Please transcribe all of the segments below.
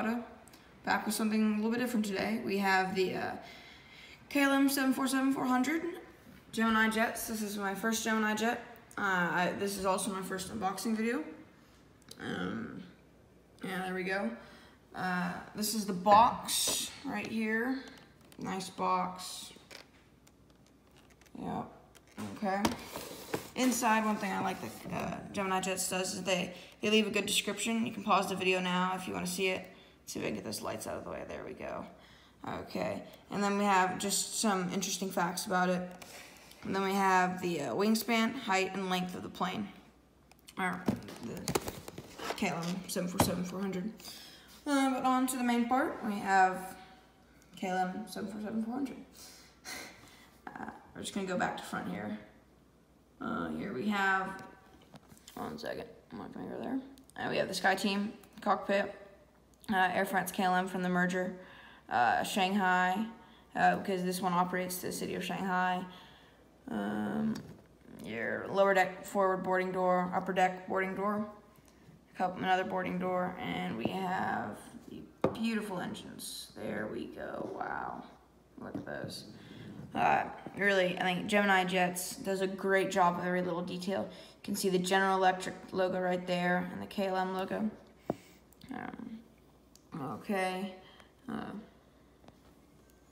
Auto, back with something a little bit different today. We have the KLM 747-400 Gemini jets. This is my first Gemini jet. This is also my first unboxing video. Yeah, there we go. This is the box right here. Nice box. Yep. Okay. Inside, one thing I like that Gemini Jets does is they leave a good description. You can pause the video now if you want to see it. Let's see if I can get those lights out of the way. There we go. Okay. And then we have just some interesting facts about it. And then we have the wingspan, height, and length of the plane. Or the KLM 747-400. But on to the main part, we have KLM 747-400. We're just going to go back to front here. Here we have, one second, I'm not going to go there. We have the Sky Team cockpit, Air France KLM from the merger, Shanghai, because this one operates to the city of Shanghai. Your lower deck forward boarding door, upper deck boarding door, another boarding door, and we have the beautiful engines. There we go. Wow, look at those. Really, I think Gemini Jets does a great job of every little detail. You can see the General Electric logo right there and the KLM logo. Okay.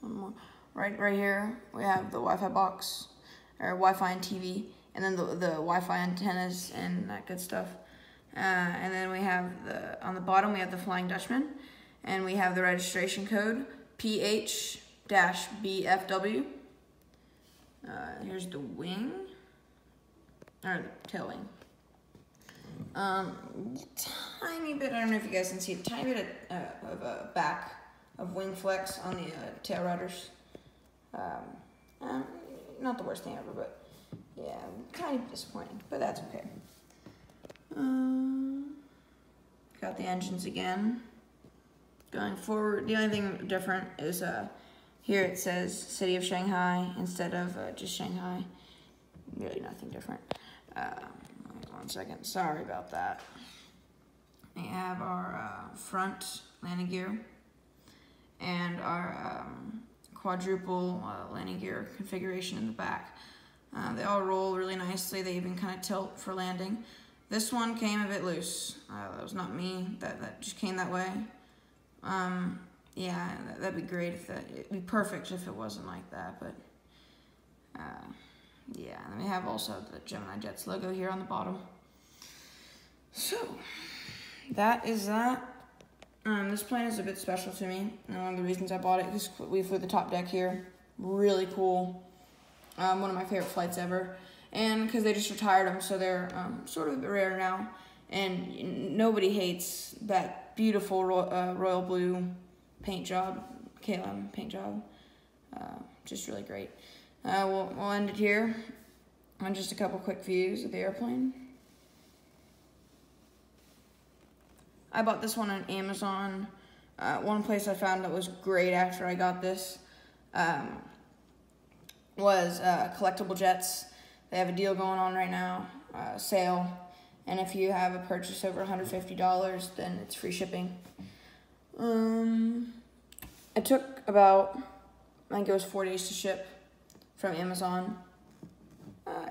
One more. Right here, we have the Wi-Fi box, or Wi-Fi and TV, and then the Wi-Fi antennas and that good stuff. And then we have on the bottom, we have the Flying Dutchman, and we have the registration code, PH-BFW. Here's the wing, or the tail wing. Tiny bit, I don't know if you guys can see a tiny bit of a back of wing flex on the tail rudders. Not the worst thing ever, but yeah, kind of disappointing, but that's okay. Got the engines again. Going forward, the only thing different is here it says City of Shanghai instead of just Shanghai. Really nothing different. One second, sorry about that. We have our front landing gear and our quadruple landing gear configuration in the back. They all roll really nicely. They even kind of tilt for landing. This one came a bit loose. That was not me. That just came that way. Yeah, that'd be great it'd be perfect if it wasn't like that, but yeah, and then we have also the Gemini Jets logo here on the bottom. So, that is that. This plane is a bit special to me, and one of the reasons I bought it is we flew the top deck here. Really cool. One of my favorite flights ever, and because they just retired them, so they're sort of a bit rare now, and nobody hates that beautiful royal blue paint job, KLM paint job. Just really great. We'll end it here on just a couple quick views of the airplane. I bought this one on Amazon. One place I found that was great after I got this was Collectible Jets. They have a deal going on right now, sale, and if you have a purchase over $150, then it's free shipping. It took about, I think it was 4 days to ship from Amazon.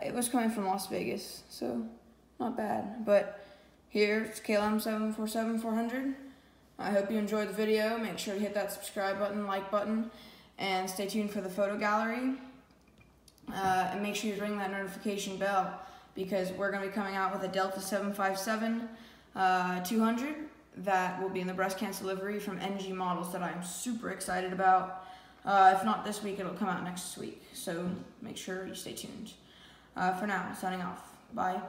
It was coming from Las Vegas, so not bad. But here's KLM 747-400. I hope you enjoyed the video. Make sure to hit that subscribe button, like button, and stay tuned for the photo gallery. And make sure you ring that notification bell, because we're going to be coming out with a Delta 757-200 that will be in the breast cancer livery from NG Models that I'm super excited about. If not this week, it'll come out next week, so make sure you stay tuned. For now, signing off. Bye.